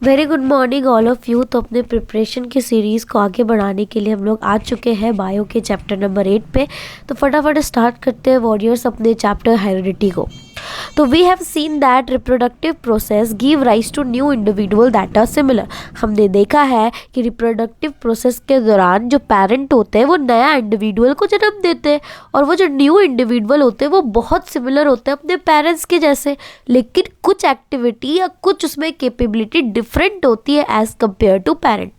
Very good morning all of you. तो अपने preparation की सीरीज़ को आगे बढ़ाने के लिए हम लोग आ चुके हैं बायो के चैप्टर नंबर 8 पे। तो फटाफट स्टार्ट करते हैं वॉरियर्स अपने चैप्टर हेरिडिटी को। तो we have seen that reproductive process give rise to new individual that are similar. हमने देखा है कि रिप्रोडक्टिव प्रोसेस के दौरान जो पेरेंट होते हैं वो नया इंडिविजुअल को जन्म देते हैं, और वो जो न्यू इंडिविजुअल होते हैं वो बहुत सिमिलर होते हैं अपने पेरेंट्स के जैसे, लेकिन कुछ एक्टिविटी या कुछ उसमें कैपेबिलिटी डिफरेंट होती है as compare to parent.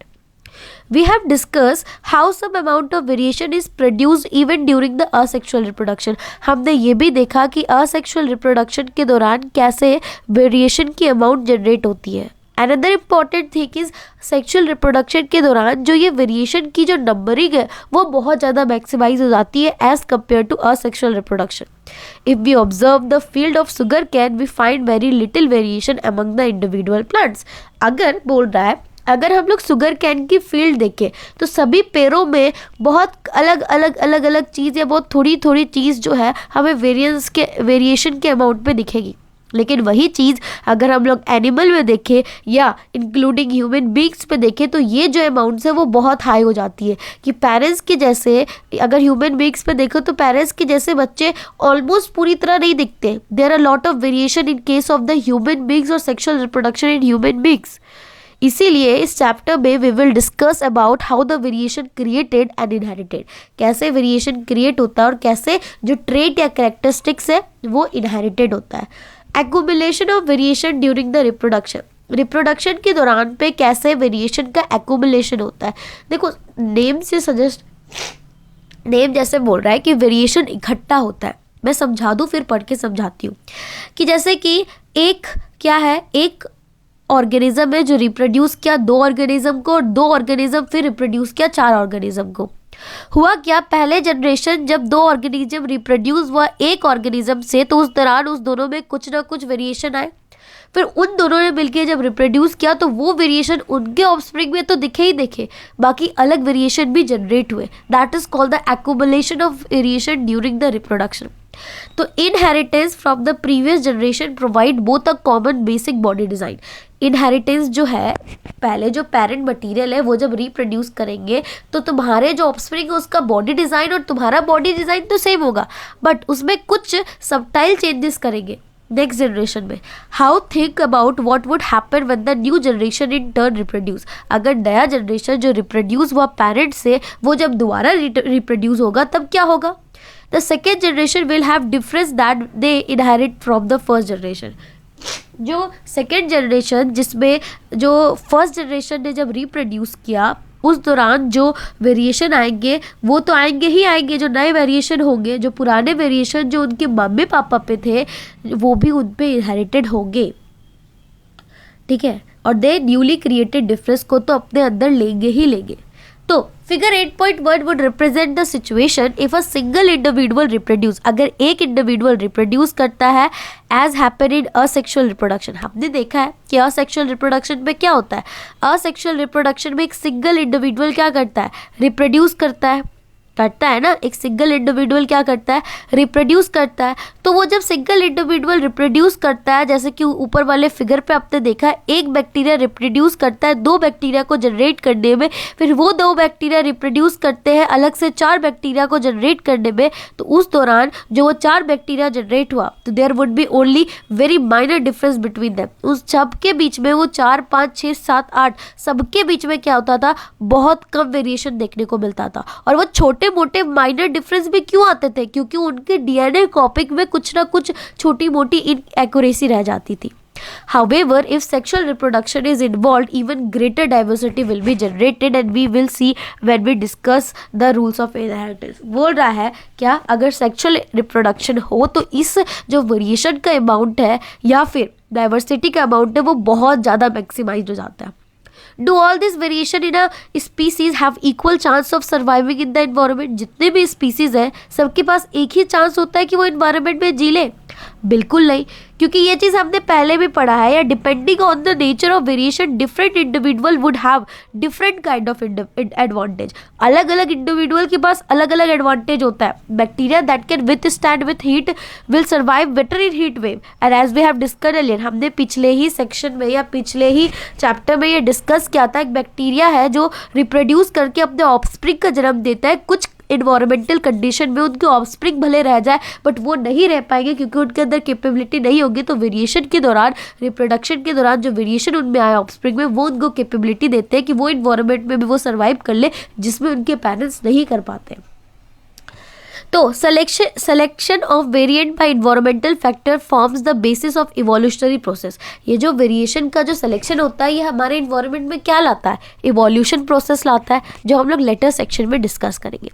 We have discussed how some amount of variation is produced even during the asexual reproduction। हमने ये भी देखा कि asexual reproduction के दौरान कैसे वेरिएशन की अमाउंट जनरेट होती है। Another important thing is sexual reproduction के दौरान जो ये वेरिएशन की जो नंबरिंग है वो बहुत ज़्यादा मैक्सिमाइज हो जाती है as compare to asexual reproduction। If we observe the field of sugarcane, we find very little variation among the individual plants। अगर बोल रहा है अगर हम लोग शुगर कैन की फील्ड देखें तो सभी पेड़ों में बहुत अलग अलग चीज़ या बहुत थोड़ी थोड़ी चीज़ जो है हमें वेरिएशन के अमाउंट पे दिखेगी। लेकिन वही चीज़ अगर हम लोग एनिमल में देखें या इंक्लूडिंग ह्यूमन बींग्स पे देखें तो ये जो अमाउंट्स है वो बहुत हाई हो जाती है कि पेरेंट्स के जैसे, अगर ह्यूमन बींग्स पे देखो तो पेरेंट्स के जैसे बच्चे ऑलमोस्ट पूरी तरह नहीं दिखते। There are lot of variation in case of the human beings और sexual reproduction in human beings. इसीलिए इस चैप्टर में we will discuss about how the variation created and inherited. कैसे वेरिएशन क्रिएट होता है और कैसे जो ट्रेट या कैरेक्टरिस्टिक्स है वो इनहेरिटेड होता है। Accumulation of variation during the reproduction के दौरान पे कैसे वेरिएशन का एक्यूमुलेशन होता है। देखो नेम जैसे बोल रहा है कि वेरिएशन इकट्ठा होता है। मैं समझा दूँ फिर पढ़ के समझाती हूँ कि जैसे कि एक क्या है, एक ऑर्गेनिज्म है जो रिप्रोड्यूस किया 2 ऑर्गेनिज्म को और 2 ऑर्गेनिज्म फिर रिप्रोड्यूस किया 4 ऑर्गेनिज्म को। हुआ क्या, पहले जनरेशन जब 2 ऑर्गेनिज्म रिप्रोड्यूस हुआ एक ऑर्गेनिज्म से तो उस दौरान उस दोनों में कुछ ना कुछ वेरिएशन आए। फिर उन दोनों ने मिलकर जब रिप्रोड्यूस किया तो वो वेरिएशन उनके ऑफस्प्रिंग में तो दिखे ही दिखे, बाकी अलग वेरिएशन भी जनरेट हुए। That is called the accumulation of variation during the reproduction. तो inheritance from the previous generation provide both a common basic body design. Inheritance जो है, पहले जो पेरेंट मटेरियल है वो जब रिप्रोड्यूस करेंगे तो तुम्हारे जो ऑफस्प्रिंग है उसका बॉडी डिज़ाइन और तुम्हारा बॉडी डिज़ाइन तो सेम होगा, बट उसमें कुछ सबटाइल चेंजेस करेंगे नेक्स्ट जनरेशन में। How think about what would happen when the new generation in turn reproduce. अगर नया जनरेशन जो रिप्रोड्यूस हुआ पेरेंट से वो जब दोबारा रिप्रोड्यूस होगा तब क्या होगा। The second generation will have difference that they inherit from the first generation. जो सेकेंड जनरेशन जिसमें जो फर्स्ट जनरेशन ने जब रिप्रोड्यूस किया उस दौरान जो वेरिएशन आएंगे वो तो आएंगे ही आएंगे, जो नए वेरिएशन होंगे, जो पुराने वेरिएशन जो उनके मम्मी पापा पे थे वो भी उन पे इनहेरिटेड होंगे, ठीक है। और दे न्यूली क्रिएटेड डिफरेंस को तो अपने अंदर लेंगे ही लेंगे। तो figure 8.1 would represent the situation if a single individual reproduce. अगर एक इंडिविजुअल रिप्रोड्यूस करता है as happen in asexual reproduction. हमने देखा है कि असेक्सुअल रिप्रोडक्शन में क्या होता है, असेक्सुअल रिप्रोडक्शन में एक सिंगल इंडिविजुअल क्या करता है, रिप्रोड्यूस करता है ना। एक सिंगल इंडिविजुअल क्या करता है, रिप्रोड्यूस करता है। तो वो जब सिंगल इंडिविजुअल रिप्रोड्यूस करता है, जैसे कि ऊपर वाले फिगर पे आपने देखा है, एक बैक्टीरिया रिप्रोड्यूस करता है 2 बैक्टीरिया को जनरेट करने में, फिर वो 2 बैक्टीरिया रिप्रोड्यूस करते हैं अलग से 4 बैक्टीरिया को जनरेट करने में। तो उस दौरान जो वो 4 बैक्टीरिया जनरेट हुआ तो there would be only very minor difference between them. उस सब के बीच में वो 4, 5, 6, 7, 8 सबके बीच में क्या होता था, बहुत कम वेरिएशन देखने को मिलता था। और वो छोटे मोटे माइनर डिफरेंस भी क्यों आते थे, क्योंकि उनके डीएनए कॉपिंग में कुछ ना कुछ छोटी मोटी इनएक्यूरेसी रह जाती थी। However, if sexual reproduction is involved, even greater diversity will be generated and we will see when we discuss the rules of inheritance। बोल रहा है क्या, अगर सेक्सुअल रिप्रोडक्शन हो तो इस जो वेरिएशन का अमाउंट है या फिर डाइवर्सिटी का अमाउंट है वो बहुत ज़्यादा मैक्सिमाइज हो जाता है। Do all this variation in a species have equal chance of surviving in the environment? जितने भी species है सबके पास एक ही चांस होता है कि वो environment में जी ले। बिल्कुल नहीं, क्योंकि ये चीज़ हमने पहले भी पढ़ा है, या depending on the nature of variation different individual would have different kind of advantage. अलग अलग इंडिविजुअल के पास अलग अलग एडवांटेज होता है। Bacteria that can withstand with heat will survive better in heat wave, and as we have discuss earlier, हमने पिछले ही section में या पिछले ही चैप्टर में ये डिस्कस किया था। एक बैक्टीरिया है जो रिप्रोड्यूस करके अपने ऑफस्प्रिंग का जन्म देता है। कुछ इन्वायरमेंटल कंडीशन में उनके ऑफस्प्रिंग भले रह जाए बट वो नहीं रह पाएंगे क्योंकि उनके अंदर कैपेबिलिटी नहीं होगी। तो वेरिएशन के दौरान, रिप्रोडक्शन के दौरान जो वेरिएशन उनमें आया ऑफस्प्रिंग में, वो उनको कैपेबिलिटी देते हैं कि वो इन्वायरमेंट में भी वो सर्वाइव कर ले जिसमें उनके पेरेंट्स नहीं कर पाते। तो selection of variant by environmental factor forms the basis of evolutionary process. ये जो वेरिएशन का जो सिलेक्शन होता है ये हमारे इन्वायरमेंट में क्या लाता है? इवोल्यूशन प्रोसेस लाता है, जो हम लोग लेटर सेक्शन में डिस्कस करेंगे।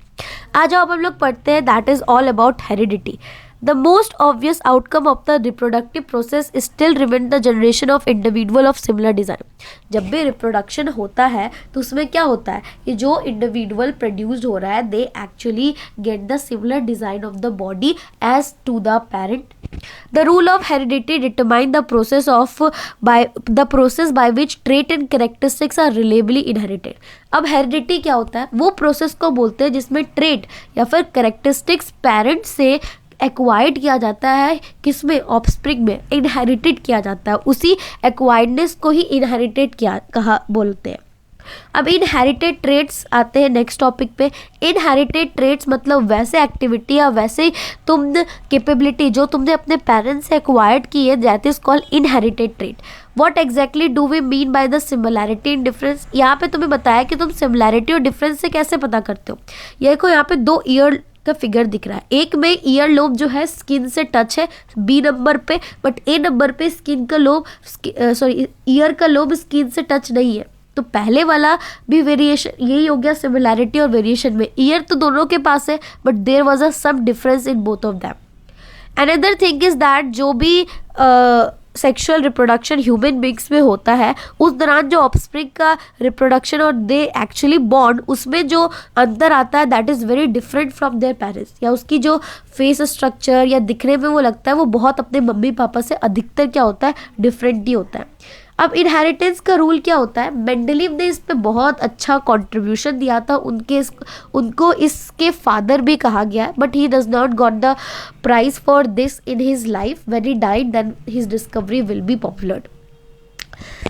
आज अब हम लोग पढ़ते हैं that is all about heredity. The most obvious outcome of the reproductive process is still remain the generation of individual of similar design। जब भी रिप्रोडक्शन होता है तो उसमें क्या होता है कि जो इंडिविजुअल प्रोड्यूस्ड हो रहा है they actually get the similar design of the body as to the parent. The rule of heredity determine the process by which trait and characteristics are reliably inherited। अब हेरिडिटी क्या होता है? वो process को बोलते हैं जिसमें ट्रेट या फिर कैरेक्टरिस्टिक्स पेरेंट से एक्वायर्ड किया जाता है, किसमें? ऑफस्प्रिंग में इनहेरिटेड किया जाता है। उसी एक्वायर्डनेस को ही इनहेरिटेड किया कहा बोलते हैं। अब इनहेरिटेड ट्रेट्स आते हैं नेक्स्ट टॉपिक पे। इनहेरिटेड ट्रेट्स मतलब वैसे एक्टिविटी या वैसे तुम कैपेबिलिटी जो तुमने अपने पेरेंट्स से एक्वायर्ड की है, that is called inherited trait. What exactly do we mean by the similarity in difference? यहाँ पे तुम्हें बताया कि तुम सिमिलैरिटी और डिफरेंस से कैसे पता करते हो। ये देखो यहाँ पे 2 ईयर का फिगर दिख रहा है। एक में ईयर लोब जो है स्किन से टच है बी नंबर पे, बट ए नंबर पे स्किन का लोब ईयर का लोब स्किन से टच नहीं है। तो पहले वाला भी वेरिएशन यही हो गया, सिमिलैरिटी और वेरिएशन में। ईयर तो दोनों के पास है but there was a some difference in both of them. Another thing is that जो भी सेक्सुअल रिप्रोडक्शन ह्यूमन बींग्स में होता है उस दौरान जो ऑफस्प्रिंग का रिप्रोडक्शन और दे एक्चुअली बॉर्न, उसमें जो अंतर आता है that is very different from their parents. या उसकी जो फेस स्ट्रक्चर या दिखने में वो लगता है वो बहुत अपने मम्मी पापा से अधिकतर क्या होता है? डिफरेंट ही होता है। अब इनहेरिटेंस का रूल क्या होता है? मेंडलीव ने इस पे बहुत अच्छा कंट्रीब्यूशन दिया था। उनको इसके फादर भी कहा गया है, but he does not got the prize for this in his life. When he died then his discovery will be popular.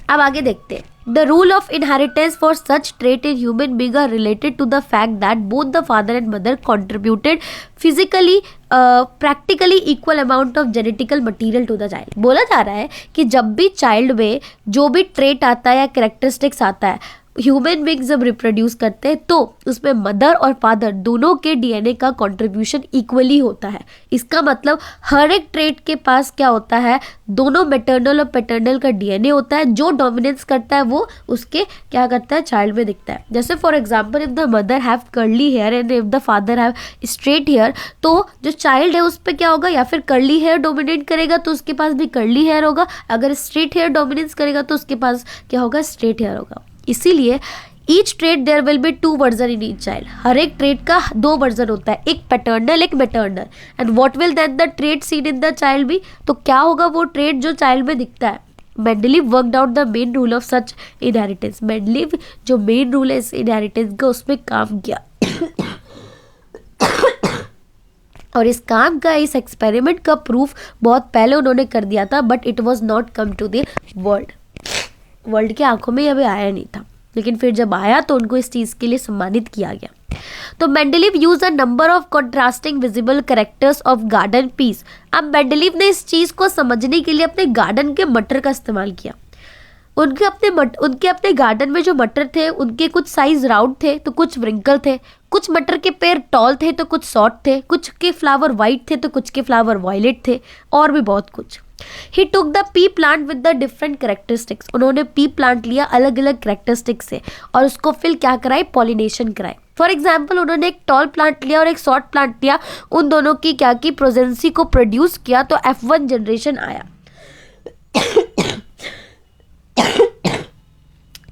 अब आगे देखते हैं। The rule of inheritance for such trait in human being are related to the fact that both the father and mother contributed physically practically equal amount of genetical material to the child. बोला जा रहा है कि जब भी child में जो भी ट्रेट आता है या कैरेक्टरिस्टिक्स आता है, ह्यूमन बींग्स जब रिप्रोड्यूस करते हैं तो उसमें मदर और फादर दोनों के डीएनए का कंट्रीब्यूशन इक्वली होता है। इसका मतलब हर एक ट्रेट के पास क्या होता है? दोनों मैटरनल और पैटर्नल का डीएनए होता है। जो डोमिनेंस करता है वो उसके क्या करता है? चाइल्ड में दिखता है। जैसे for example if the mother have curly hair and if the father have straight hair, तो जो चाइल्ड है उस पर क्या होगा? या फिर कर्ली हेयर डोमिनेट करेगा तो उसके पास भी कर्ली हेयर होगा, अगर स्ट्रेट हेयर डोमिनेंस करेगा तो उसके पास क्या होगा? स्ट्रेट हेयर होगा। इसीलिए each trait there will be 2 version in each child. हर एक ट्रेट का 2 वर्जन होता है, एक पैटर्नल एक maternal. And what will then the trait seen in the child be? तो क्या होगा वो ट्रेट जो चाइल्ड में दिखता है? Mendeleev worked out the main rule of such inheritance. Mendeleev जो मेन रूल है इस इनहेरिटेंस का उसमें काम किया और इस काम का, इस एक्सपेरिमेंट का प्रूफ बहुत पहले उन्होंने कर दिया था, but it was not come to the world के आंखों में अभी आया नहीं था। लेकिन फिर जब आया तो उनको इस चीज़ के लिए सम्मानित किया गया। तो Mendeleev use a number of contrasting visible characters of garden peas. अब मेंडलीव ने इस चीज़ को समझने के लिए अपने गार्डन के मटर का इस्तेमाल किया। उनके अपने गार्डन में जो मटर थे उनके कुछ साइज राउंड थे तो कुछ व्रिंकल थे, कुछ मटर के पेड़ टॉल थे तो कुछ शॉर्ट थे, कुछ के फ्लावर वाइट थे तो कुछ के फ्लावर वायलेट थे, और भी बहुत कुछ। He took the pea plant with the different characteristics। उन्होंने पी प्लांट लिया अलग अलग कैरेक्टरिस्टिक्स से और उसको फिर क्या कराए? पॉलिनेशन कराए। फॉर एग्जाम्पल उन्होंने एक टॉल प्लांट लिया और एक शॉर्ट प्लांट लिया, उन दोनों की क्या की प्रोजेंसी को प्रोड्यूस किया तो F1 जनरेशन आया।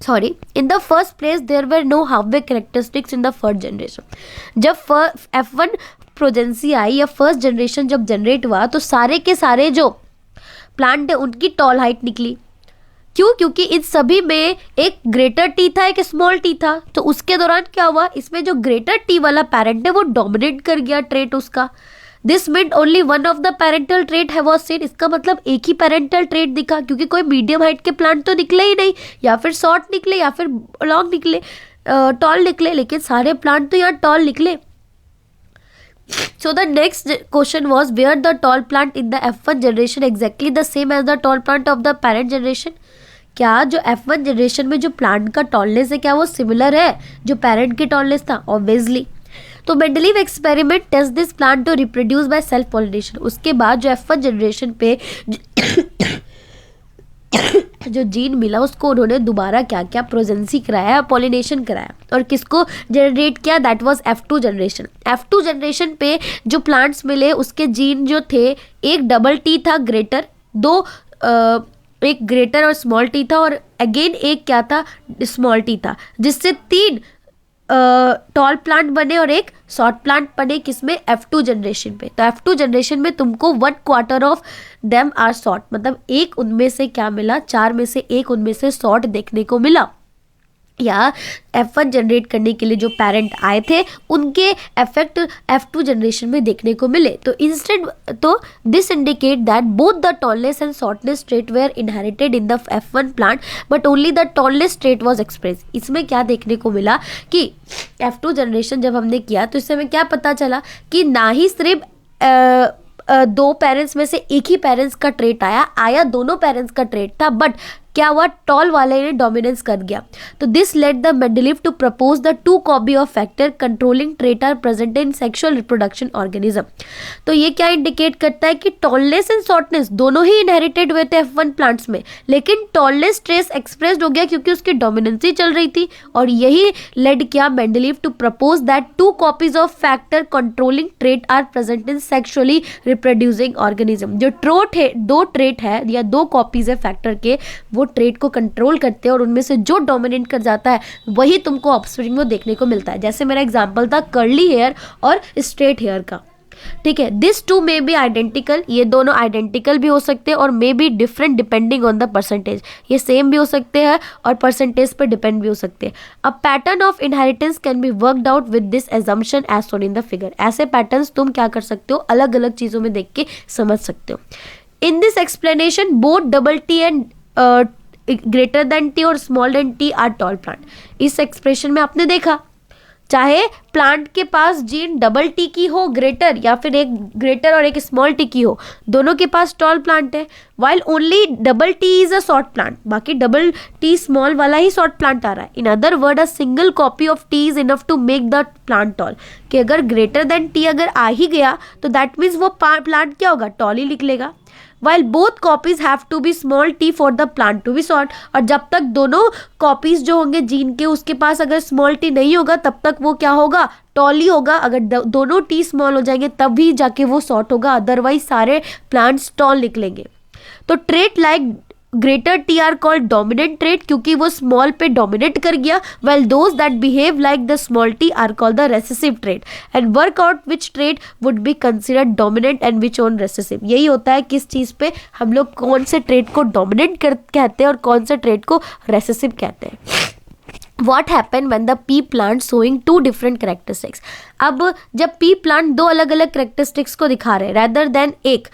Sorry, in the first place there were no halfway characteristics in the first generation। जब F1 प्रोजेंसी आई या फर्स्ट जनरेशन जब जनरेट हुआ तो सारे के सारे जो प्लांट है उनकी टॉल हाइट निकली। क्यों? क्योंकि इन सभी में एक ग्रेटर टी था, एक स्मॉल टी था। तो उसके दौरान क्या हुआ, इसमें जो ग्रेटर टी वाला पेरेंट है वो डोमिनेट कर गया ट्रेट उसका। This meant only one of the parental trait have was seen. इसका मतलब एक ही पेरेंटल ट्रेट दिखा, क्योंकि कोई मीडियम हाइट के प्लांट तो निकले ही नहीं, या फिर शॉर्ट निकले या फिर लॉन्ग निकले, टॉल निकले, लेकिन सारे प्लांट तो यहाँ टॉल निकले। So the next question was, where the tall plant in the F1 generation exactly the same as the tall plant of the parent generation? क्या जो F1 जनरेशन में जो प्लांट का टॉलनेस है क्या वो सिमिलर है जो पेरेंट की टॉलनेस था? ऑब्वियसली। तो Mendeleev experiment test this plant to reproduce by self pollination. उसके बाद जो F1 जनरेशन पे जो जीन मिला उसको उन्होंने दोबारा क्या क्या प्रोजेंसी कराया, पॉलिनेशन कराया, और किसको जनरेट किया? That was F2 generation. F2 generation पे जो प्लांट्स मिले उसके जीन जो थे, एक डबल टी था ग्रेटर, एक ग्रेटर और स्मॉल टी था, और अगेन एक क्या था, स्मॉल टी था, जिससे 3 टॉल प्लांट बने और एक शॉर्ट प्लांट बने। किसमें? F2 जनरेशन पे। तो F2 जनरेशन में तुमको 1/4 ऑफ देम आर शॉर्ट, मतलब एक उनमें से क्या मिला, 4 में से एक उनमें से शॉर्ट देखने को मिला। या F1 जनरेट करने के लिए जो पेरेंट आए थे उनके इफेक्ट F2 जनरेशन में देखने को मिले। तो इंस्टेड तो this indicate that both the tallness and shortness trait were inherited in the F1 plant but only the tallness trait was express. इसमें क्या देखने को मिला कि F2 जनरेशन जब हमने किया तो इससे हमें क्या पता चला कि ना ही सिर्फ 2 पेरेंट्स में से एक ही पेरेंट्स का ट्रेट आया दोनों पेरेंट्स का ट्रेट था, बट क्या हुआ, टॉल वाले ने डोमिनेंस कर गया। तो this led the Mendeleev to propose the 2 copy of factor controlling trait are present in sexual reproduction organism. तो ये क्या इंडिकेट करता है कि टॉलनेस एंड शॉर्टनेस दोनों ही इनहेरिटेड हुए थे F1 प्लांट्स में, लेकिन टॉलनेस ट्रेस एक्सप्रेस्ड हो गया क्योंकि उसकी डोमिनेंसी चल रही थी, और यही लेड किया Mendeleev to propose that 2 copies of factor controlling trait are present in sexually reproducing organism. जो दो ट्रेट है या 2 कॉपीज है फैक्टर के, वो ट्रेट को कंट्रोल करते हैं और उनमें से जो डोमिनेट कर जाता है वही तुमको ऑफस्प्रिंग में देखने को मिलता है। जैसे मेरा एग्जांपल था कर्ली हेयर और स्ट्रेट हेयर का, ठीक है। दिस 2 मे बी आइडेंटिकल, ये दोनों आइडेंटिकल भी हो सकते हैं और may be different depending on the percentage. ये सेम भी हो सकते हैं और परसेंटेज पर डिपेंड भी हो सकते हैं। A pattern of inheritance can be worked out with this assumption as shown in the figure. ऐसे पैटर्न्स तुम क्या कर सकते हो, अलग अलग चीज़ों में देख के समझ सकते हो। In this explanation both double T and greater than T और small than T are tall plant. इस एक्सप्रेशन में आपने देखा, चाहे प्लांट के पास जीन डबल टी की हो ग्रेटर, या फिर एक ग्रेटर और एक स्मॉल टी की हो, दोनों के पास टॉल प्लांट है, while only double T is a short plant. बाकी डबल टी स्मॉल वाला ही शॉर्ट प्लांट आ रहा है। In other word, a single copy of T is enough to make the plant tall. कि अगर ग्रेटर देन टी अगर आ ही गया तो दैट मीन्स वो प्लांट क्या होगा, टॉल ही निकलेगा। While both copies have to be small t for the plant to be short, और जब तक दोनों कॉपीज जो होंगे जीन के उसके पास अगर स्मॉल टी नहीं होगा तब तक वो क्या होगा, टॉल ही होगा। अगर दोनों टी स्मॉल हो जाएंगे तब भी जाके वो शॉर्ट होगा, अदरवाइज सारे प्लांट्स टॉल निकलेंगे। तो trait like greater T R called dominant trait क्योंकि वो स्मॉल पे डोमिनेट कर गया, well those that behave like the small T R called the recessive trait and work out which trait would be considered dominant and which on recessive. यही होता है किस चीज़ पे हम लोग कौन से ट्रेट को डोमिनेंट कहते हैं और कौन से ट्रेट को रेसेसिव कहते हैं। What happened when the pea plant showing 2 different characteristics? अब जब pea plant 2 अलग अलग characteristics को दिखा रहे हैं rather than एक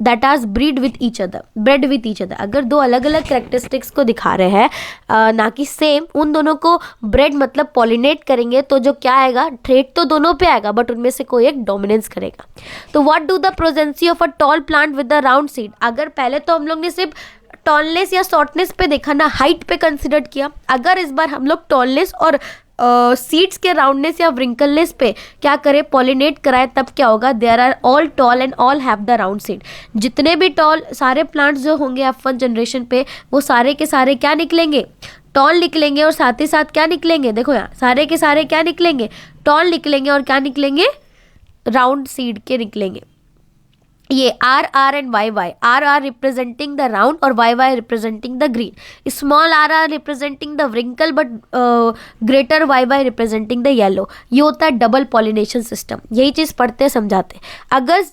that has bred with each other, अगर 2 अलग अलग characteristics को दिखा रहे हैं ना कि सेम, उन दोनों को ब्रेड मतलब पॉलिनेट करेंगे तो जो क्या आएगा, ट्रेट तो दोनों पे आएगा बट उनमें से कोई एक डोमिनेंस करेगा। तो what do the progeny of a tall plant with the round seed. अगर पहले तो हम लोग ने सिर्फ टॉलनेस या शॉर्टनेस पे देखा ना, हाइट पे कंसिडर किया, अगर इस बार हम लोग टॉलनेस और सीड्स के राउंडनेस या व्रिंकलनेस पे क्या करें, पॉलिनेट कराए, तब क्या होगा, there are all tall and all have the round seed. जितने भी टॉल सारे प्लांट्स जो होंगे F1 जनरेशन पे वो सारे के सारे क्या निकलेंगे, टॉल निकलेंगे, और साथ ही साथ क्या निकलेंगे, देखो यहाँ सारे के सारे क्या निकलेंगे, टॉल निकलेंगे और क्या निकलेंगे, राउंड सीड के निकलेंगे। ये R R and Y Y, R R representing the round और Y Y representing the green, small R R representing the wrinkle but greater Y Y representing the yellow. ये होता है डबल पॉलिनेशन सिस्टम। यही चीज़ पढ़ते समझाते। अगर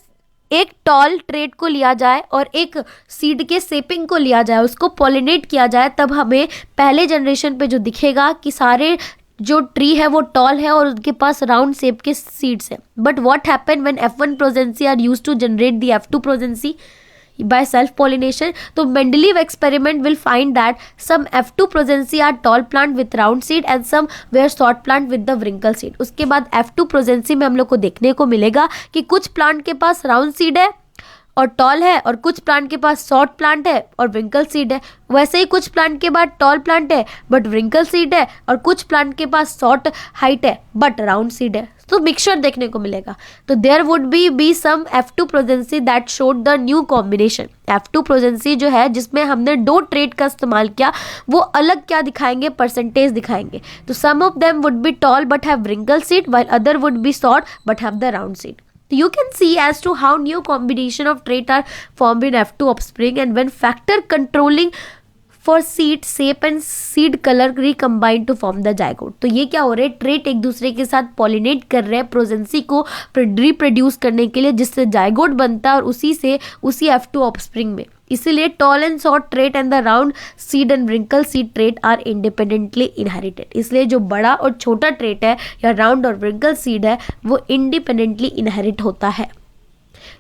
एक toll trait को लिया जाए और एक सीड के सेपिंग को लिया जाए, उसको पॉलिनेट किया जाए, तब हमें पहले जनरेशन पे जो दिखेगा कि सारे जो ट्री है वो टॉल है और उनके पास राउंड शेप के सीड्स है। But what happen when F1 progeny are used to generate the F2 progeny by self pollination? तो Mendeleev experiment will find that some F2 progeny are tall plant with round seed and some were short plant with the wrinkle seed। उसके बाद F2 progeny में हम लोग को देखने को मिलेगा कि कुछ प्लांट के पास राउंड सीड है और टॉल है, और कुछ प्लांट के पास शॉर्ट प्लांट है और विंकल सीड है। वैसे ही कुछ प्लांट के बाद टॉल प्लांट है बट विंकल सीड है, और कुछ प्लांट के पास शॉर्ट हाइट है बट राउंड सीड है। तो मिक्सचर देखने को मिलेगा। तो there would be some F2 progeny that showed the new combination. F2 progeny जो है जिसमें हमने दो ट्रेट का इस्तेमाल किया, वो अलग क्या दिखाएंगे, परसेंटेज दिखाएंगे। तो some of them would be tall but have wrinkle seed while other would be short but have the round seed। You can see as to how new combination of trait are formed in F2 offspring, and when factor controlling for seed shape and seed color recombine to form the zygote। तो ये क्या हो रहा है, trait एक दूसरे के साथ पॉलिनेट कर रहे हैं प्रोजेंसी को रिप्रोड्यूस करने के लिए, जिससे जाइगोट बनता है और उसी से उसी F2 ऑफस्प्रिंग में। इसीलिए tall and short trait and the round seed and wrinkle seed trait are independently inherited. इसलिए जो बड़ा और छोटा ट्रेट है या राउंड और व्रिंकल सीड है वो इंडिपेंडेंटली इनहेरिट होता है।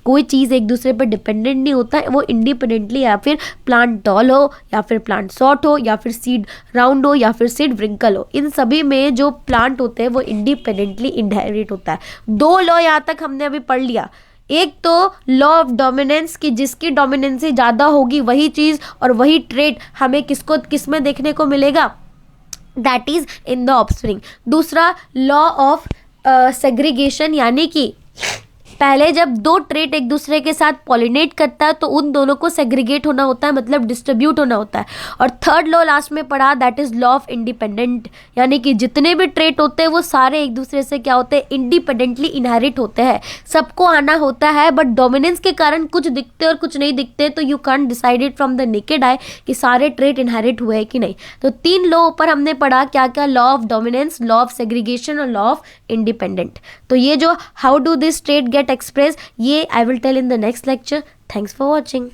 कोई चीज़ एक दूसरे पर डिपेंडेंट नहीं होता है, वो इंडिपेंडेंटली, या फिर प्लांट टॉल हो या फिर प्लांट शॉर्ट हो या फिर सीड राउंड हो या फिर सीड व्रिंकल हो, इन सभी में जो प्लांट होते हैं वो इंडिपेंडेंटली इनहेरिट होता है। दो लॉ यहाँ तक हमने अभी पढ़ लिया। एक तो लॉ ऑफ डोमिनेंस की जिसकी डोमिनेंसी ज़्यादा होगी वही चीज़ और वही ट्रेट हमें किस में देखने को मिलेगा, that is in the offspring. दूसरा लॉ ऑफ सेग्रीगेशन, यानी कि पहले जब दो ट्रेट एक दूसरे के साथ पॉलिनेट करता है तो उन दोनों को सेग्रीगेट होना होता है, मतलब डिस्ट्रीब्यूट होना होता है। और थर्ड लॉ लास्ट में पढ़ा, that is law of independent, यानी कि जितने भी ट्रेट होते हैं वो सारे एक दूसरे से क्या होते हैं, इंडिपेंडेंटली इनहेरिट होते हैं। सबको आना होता है बट डोमिनेंस के कारण कुछ दिखते और कुछ नहीं दिखते, तो you can decide it from the naked eye कि सारे ट्रेट इनहेरिट हुए कि नहीं। तो तीन लॉ ऊपर हमने पढ़ा, क्या क्या, law of dominance, law of segregation और लॉ ऑफ इंडिपेंडेंट। तो ये जो how do this trait get express, ये I will tell in the next lecture. Thanks for watching.